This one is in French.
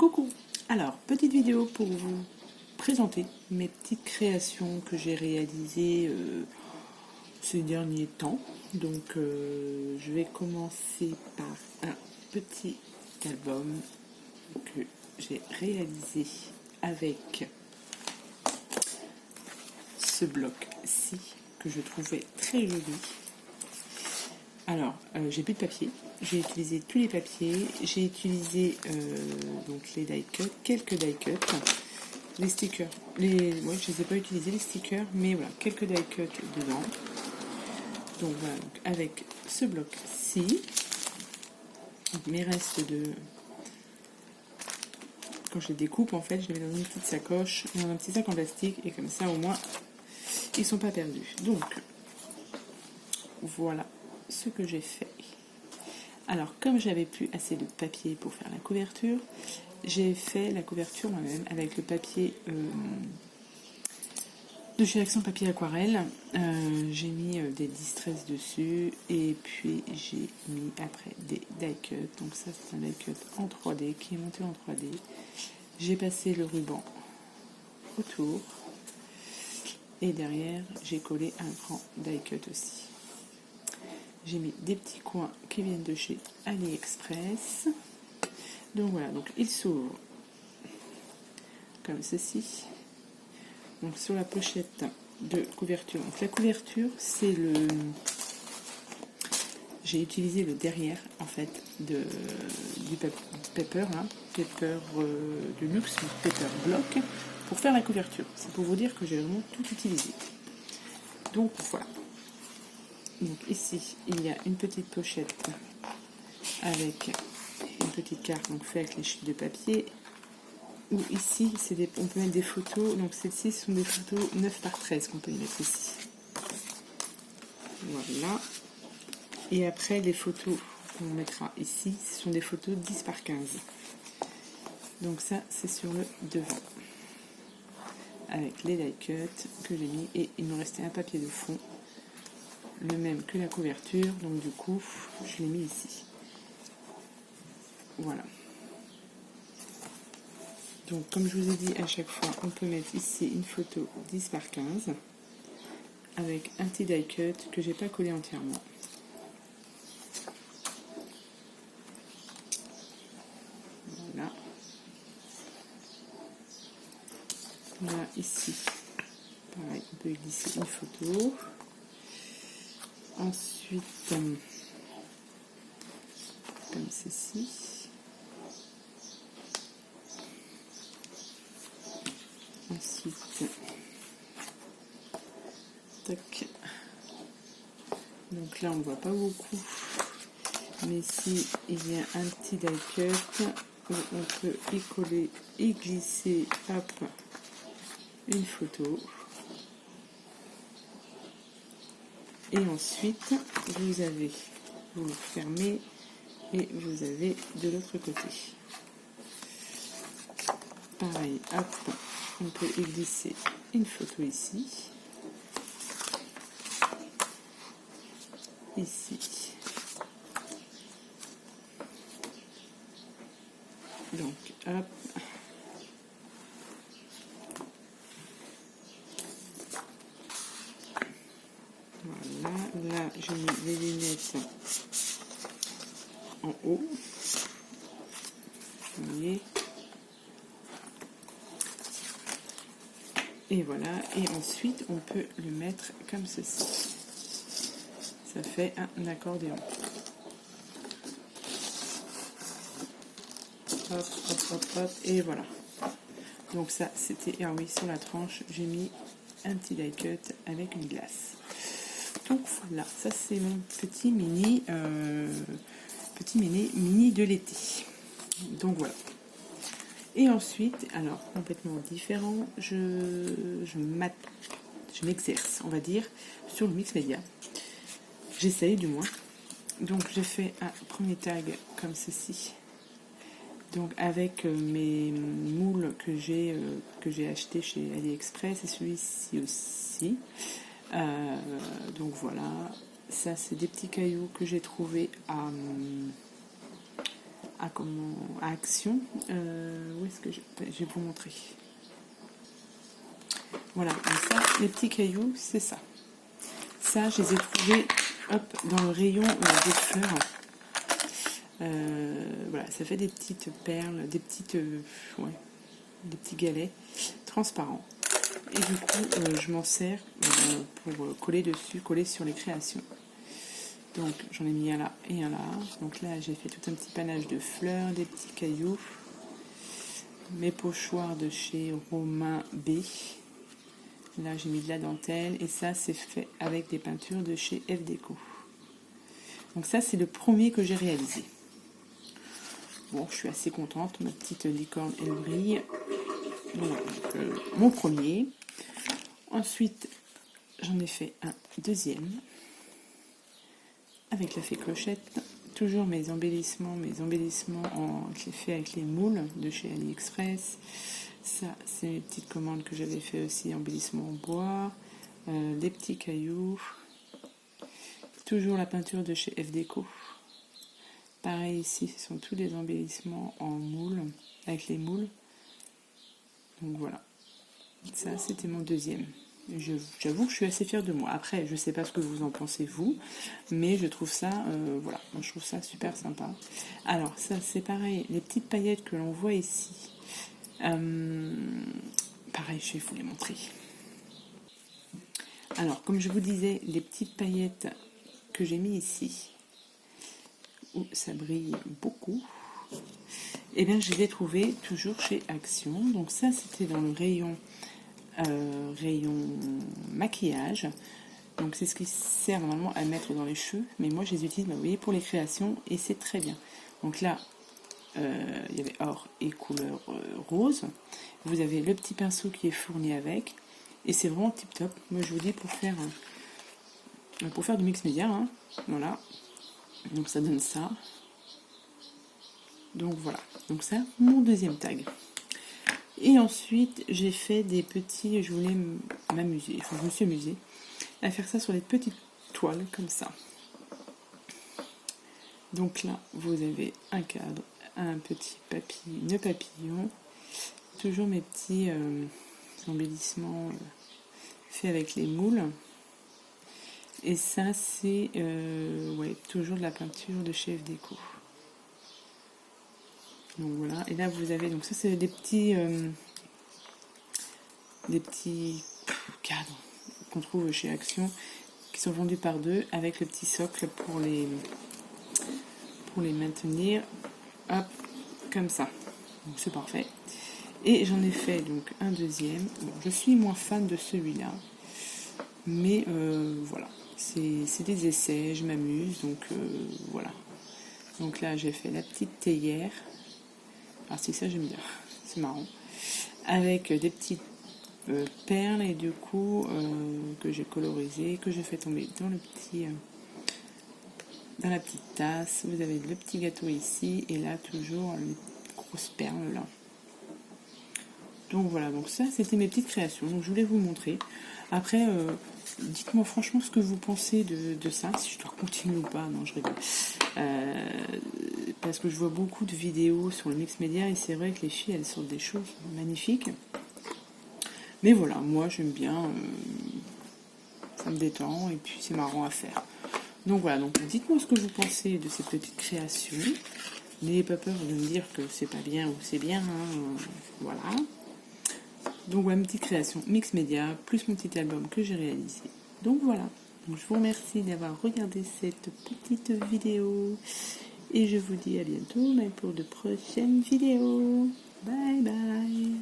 Coucou! Alors, petite vidéo pour vous présenter mes petites créations que j'ai réalisées ces derniers temps. Donc, je vais commencer par un petit album que j'ai réalisé avec ce bloc-ci que je trouvais très joli. Alors, j'ai plus de papier, j'ai utilisé tous les papiers, j'ai utilisé donc les die cuts, quelques die cuts, les stickers, je les ai pas utilisés les stickers, mais voilà, quelques die cuts dedans. Donc voilà, donc avec ce bloc-ci, mes restes de... Quand je les découpe, en fait, je les mets dans une petite sacoche, dans un petit sac en plastique, et comme ça, au moins, ils sont pas perdus. Donc, voilà ce que j'ai fait. Alors, comme j'avais plus assez de papier pour faire la couverture, j'ai fait la couverture moi-même avec le papier de chez Action Papier Aquarelle. J'ai mis des distress dessus et puis j'ai mis après des die cuts. Donc ça, c'est un die cut en 3D qui est monté en 3D. J'ai passé le ruban autour et derrière, j'ai collé un grand die cut aussi. J'ai mis des petits coins qui viennent de chez AliExpress. Donc voilà, donc il s'ouvre comme ceci. Donc sur la pochette de couverture. Donc la couverture, c'est le... J'ai utilisé le derrière en fait du paper, hein, paper de luxe, paper bloc, pour faire la couverture. C'est pour vous dire que j'ai vraiment tout utilisé. Donc voilà. Donc ici, il y a une petite pochette avec une petite carte donc fait avec les chiffres de papier. Ou ici, on peut mettre des photos. Donc celles-ci sont des photos 9 par 13 qu'on peut y mettre ici. Voilà. Et après, les photos qu'on mettra ici, ce sont des photos 10 par 15. Donc ça, c'est sur le devant. Avec les die cuts que j'ai mis. Et il me restait un papier de fond. Le même que la couverture, donc du coup je l'ai mis ici. Voilà. Donc comme je vous ai dit à chaque fois, on peut mettre ici une photo 10 par 15 avec un petit die cut que j'ai pas collé entièrement. Voilà. Là ici, pareil, on peut glisser une photo. Ensuite, comme ceci. Ensuite, tac. Donc là, on ne voit pas beaucoup. Mais ici, il y a un petit die cut où on peut y coller et glisser, hop, une photo. Et ensuite, vous le fermez et vous avez de l'autre côté. Pareil, hop, on peut y glisser une photo ici. Ici. Donc, hop. Voilà, là j'ai mis les lunettes en haut. Vous voyez. Et voilà, et ensuite on peut le mettre comme ceci. Ça fait un accordéon. Hop, hop, hop, hop, et voilà. Donc ça, c'était... Ah oui, sur la tranche, j'ai mis un petit die cut avec une glace. Donc voilà, ça c'est mon petit mini de l'été. Donc voilà. Et ensuite, alors complètement différent, je m'exerce, on va dire, sur le mix média. J'essaye du moins. Donc j'ai fait un premier tag comme ceci. Donc avec mes moules que j'ai acheté chez AliExpress et celui-ci aussi. Donc voilà, ça c'est des petits cailloux que j'ai trouvés à Action. Où est-ce que je vais vous montrer? Voilà, donc ça, les petits cailloux, c'est ça. Ça, je les ai trouvés dans le rayon des fleurs. Voilà, ça fait des petites perles, des petites, des petits galets transparents. Et du coup, je m'en sers pour coller dessus, coller sur les créations. Donc, j'en ai mis un là et un là. Donc là, j'ai fait tout un petit panache de fleurs, des petits cailloux. Mes pochoirs de chez Romain B. Là, j'ai mis de la dentelle. Et ça, c'est fait avec des peintures de chez F Déco. Donc ça, c'est le premier que j'ai réalisé. Bon, je suis assez contente. Ma petite licorne, elle brille. Donc, mon premier. Ensuite, j'en ai fait un deuxième. Avec la fée Clochette. Toujours mes embellissements je les fais avec les moules de chez AliExpress. Ça, c'est mes petites commandes que j'avais fait aussi, embellissements en bois, des petits cailloux. Toujours la peinture de chez F Déco. Pareil ici, ce sont tous les embellissements en moule, avec les moules. Donc voilà, ça c'était mon deuxième. J'avoue que je suis assez fière de moi. Après, je sais pas ce que vous en pensez vous, mais je trouve ça, voilà, je trouve ça super sympa. Alors ça c'est pareil, les petites paillettes que l'on voit ici. Pareil, je vais vous les montrer. Alors, comme je vous disais, les petites paillettes que j'ai mis ici, où ça brille beaucoup, et bien je les ai trouvées toujours chez Action. Donc ça, c'était dans le rayon maquillage. Donc c'est ce qui sert normalement à mettre dans les cheveux, mais moi je les utilise, vous voyez, pour les créations, et c'est très bien. Donc là, il y avait or et couleur rose. Vous avez le petit pinceau qui est fourni avec, et c'est vraiment tip top. Moi je vous dis, pour faire du mix média, hein, voilà. Donc ça donne ça. Donc voilà, donc ça, mon deuxième tag. Et ensuite, j'ai fait des petits, je voulais m'amuser, enfin je me suis amusée à faire ça sur des petites toiles comme ça. Donc là, vous avez un cadre, un petit nœud papillon, toujours mes petits embellissements faits avec les moules. Et ça, c'est toujours de la peinture de chez F Déco. Donc voilà, et là vous avez, donc ça c'est des petits cadres qu'on trouve chez Action, qui sont vendus par deux, avec le petit socle pour les maintenir, hop, comme ça. Donc c'est parfait. Et j'en ai fait donc un deuxième. Bon, je suis moins fan de celui-là, mais voilà, c'est des essais, je m'amuse, donc voilà. Donc là j'ai fait la petite théière. Alors c'est ça, j'aime bien, c'est marrant, avec des petites perles, et du coup que j'ai colorisé, que j'ai fait tomber dans la petite tasse. Vous avez le petit gâteau ici, et là toujours les grosses perles là. Donc voilà, donc ça c'était mes petites créations, donc je voulais vous montrer. Après, dites-moi franchement ce que vous pensez de ça, si je dois continuer ou pas. Non, je rigole. Parce que je vois beaucoup de vidéos sur le mix média, et c'est vrai que les filles, elles sortent des choses magnifiques. Mais voilà, moi j'aime bien, ça me détend, et puis c'est marrant à faire. Donc voilà, donc dites-moi ce que vous pensez de ces petites créations. N'ayez pas peur de me dire que c'est pas bien ou c'est bien, hein, voilà. Donc voilà, une petite création mix média, plus mon petit album que j'ai réalisé. Donc voilà, donc, je vous remercie d'avoir regardé cette petite vidéo, et je vous dis à bientôt, mais pour de prochaines vidéos. Bye bye.